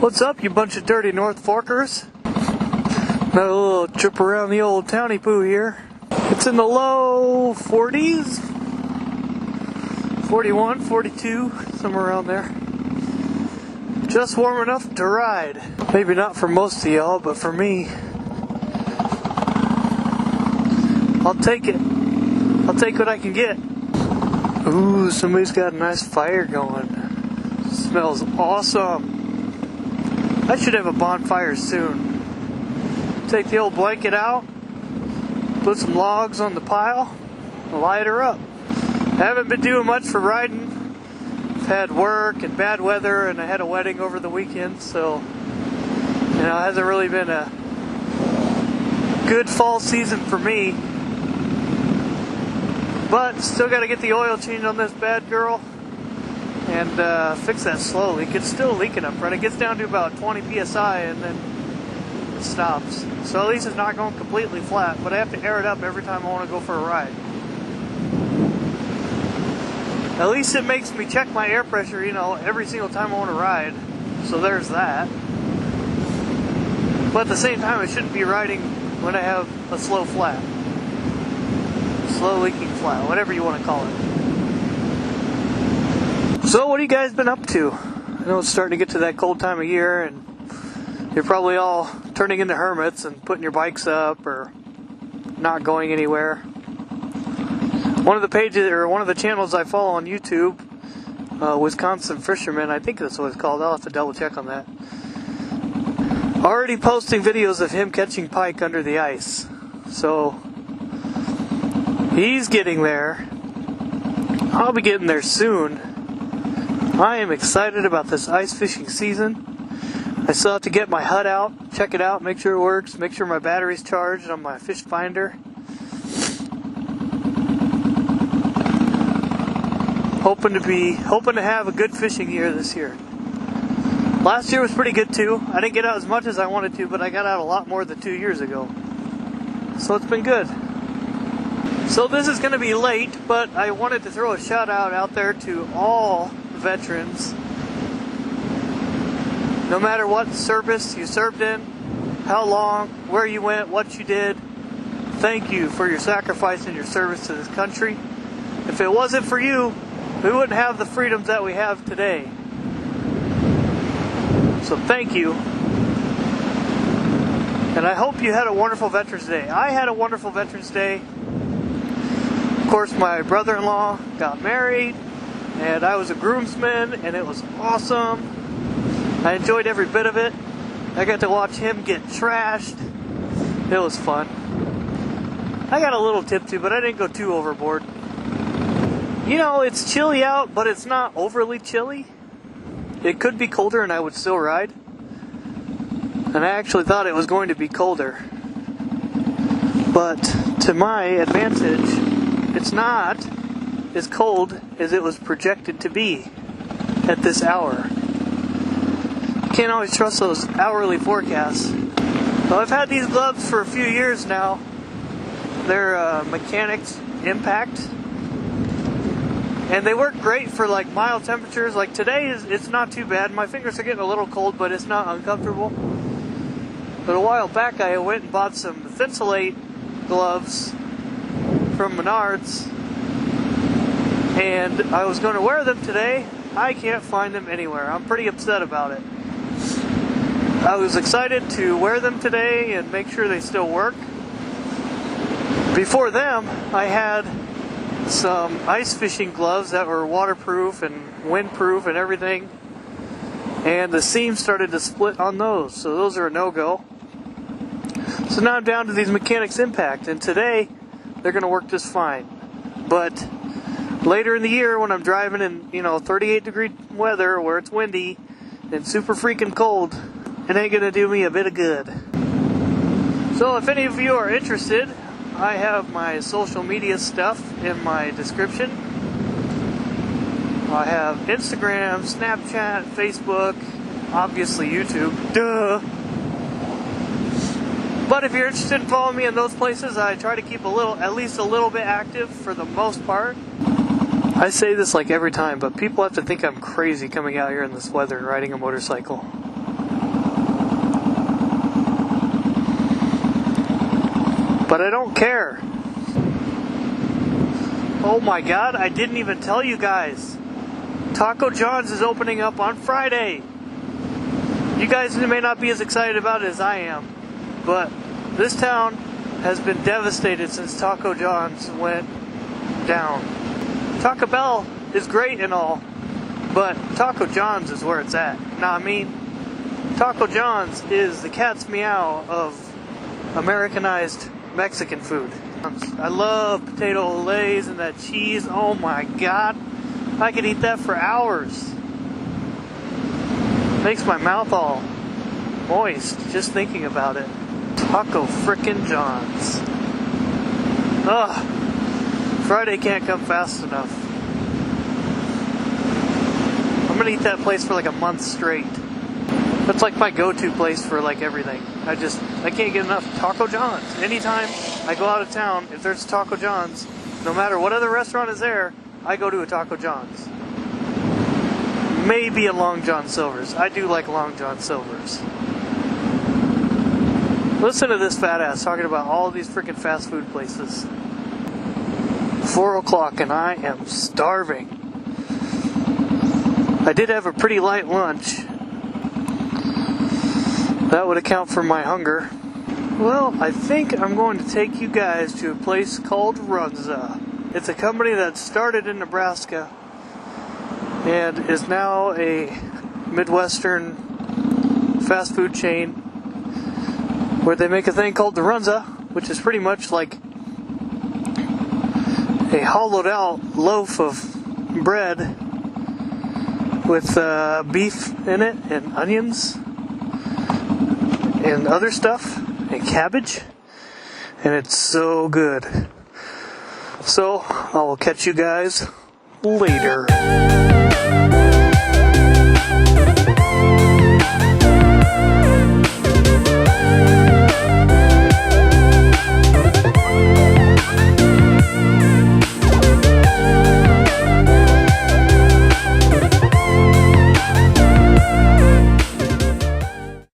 What's up, you bunch of dirty North Forkers? Another little trip around the old towny poo here. It's in the low 40s, 41, 42, somewhere around there. Just warm enough to ride. Maybe not for most of y'all, but for me, I'll take it. I'll take what I can get. Ooh, somebody's got a nice fire going. Smells awesome. I should have a bonfire soon. Take the old blanket out, put some logs on the pile, light her up. I haven't been doing much for riding. I've had work and bad weather, and I had a wedding over the weekend, so it hasn't really been a good fall season for me. But still got to get the oil changed on this bad girl and fix that slow leak. It's still leaking up front. It gets down to about 20 psi and then it stops. So at least it's not going completely flat, but I have to air it up every time I want to go for a ride. At least it makes me check my air pressure, every single time I want to ride. So there's that. But at the same time, I shouldn't be riding when I have a slow flat. Slow leaking flat, whatever you want to call it. So what have you guys been up to? I know it's starting to get to that cold time of year, and you're probably all turning into hermits and putting your bikes up or not going anywhere. One of the pages, or one of the channels I follow on YouTube, Wisconsin Fisherman, I think that's what it's called. I'll have to double check on that. Already posting videos of him catching pike under the ice. So he's getting there. I'll be getting there soon. I am excited about this ice fishing season. I still have to get my HUD out, check it out, make sure it works, make sure my battery's charged on my fish finder. Hoping to have a good fishing year this year. Last year was pretty good too. I didn't get out as much as I wanted to, but I got out a lot more than 2 years ago. So it's been good. So this is going to be late, but I wanted to throw a shout out there to all veterans. No matter what service you served in, how long, where you went, what you did, thank you for your sacrifice and your service to this country. If it wasn't for you, we wouldn't have the freedoms that we have today. So thank you. And I hope you had a wonderful Veterans Day. I had a wonderful Veterans Day. Of course, my brother-in-law got married, and I was a groomsman, and it was awesome. I enjoyed every bit of it. I got to watch him get trashed. It was fun. I got a little tipsy, but I didn't go too overboard. It's chilly out, but it's not overly chilly. It could be colder and I would still ride. And I actually thought it was going to be colder. But to my advantage, it's not as cold as it was projected to be at this hour. You can't always trust those hourly forecasts. Well, I've had these gloves for a few years now. They're Mechanics Impact. And they work great for like mild temperatures. Like today, it's not too bad. My fingers are getting a little cold, but it's not uncomfortable. But a while back, I went and bought some Thinsulate gloves from Menards. And I was going to wear them today. I can't find them anywhere. I'm pretty upset about it. I was excited to wear them today and make sure they still work. Before them, I had some ice fishing gloves that were waterproof and windproof and everything, and the seams started to split on those, so those are a no-go. So now I'm down to these Mechanics Impact, and today they're going to work just fine. But later in the year, when I'm driving in 38 degree weather where it's windy and super freaking cold, it ain't going to do me a bit of good. So if any of you are interested, I have my social media stuff in my description. I have Instagram, Snapchat, Facebook, obviously YouTube. Duh! But if you're interested in following me in those places, I try to keep at least a little bit active for the most part. I say this like every time, but people have to think I'm crazy coming out here in this weather and riding a motorcycle. but I don't care. Oh my god, I didn't even tell you guys. Taco John's is opening up on Friday. You guys may not be as excited about it as I am, but this town has been devastated since Taco John's went down. Taco Bell is great and all, but Taco John's is where it's at. Nah, I mean, Taco John's is the cat's meow of Americanized Mexican food. I love potato olays and that cheese. Oh my god, I could eat that for hours. Makes my mouth all moist just thinking about it. Taco frickin' John's. Ugh. Friday can't come fast enough. I'm gonna eat that place for like a month straight. That's like my go-to place for like everything. I can't get enough Taco John's. Anytime I go out of town, if there's Taco John's, no matter what other restaurant is there, I go to a Taco John's. Maybe a Long John Silver's. I do like Long John Silver's. Listen to this fat ass talking about all these freaking fast food places. 4 o'clock and I am starving. I did have a pretty light lunch. That would account for my hunger. Well, I think I'm going to take you guys to a place called Runza. It's a company that started in Nebraska and is now a Midwestern fast food chain where they make a thing called the Runza, which is pretty much like a hollowed out loaf of bread with beef in it and onions and other stuff and cabbage, and it's so good. So I will catch you guys later.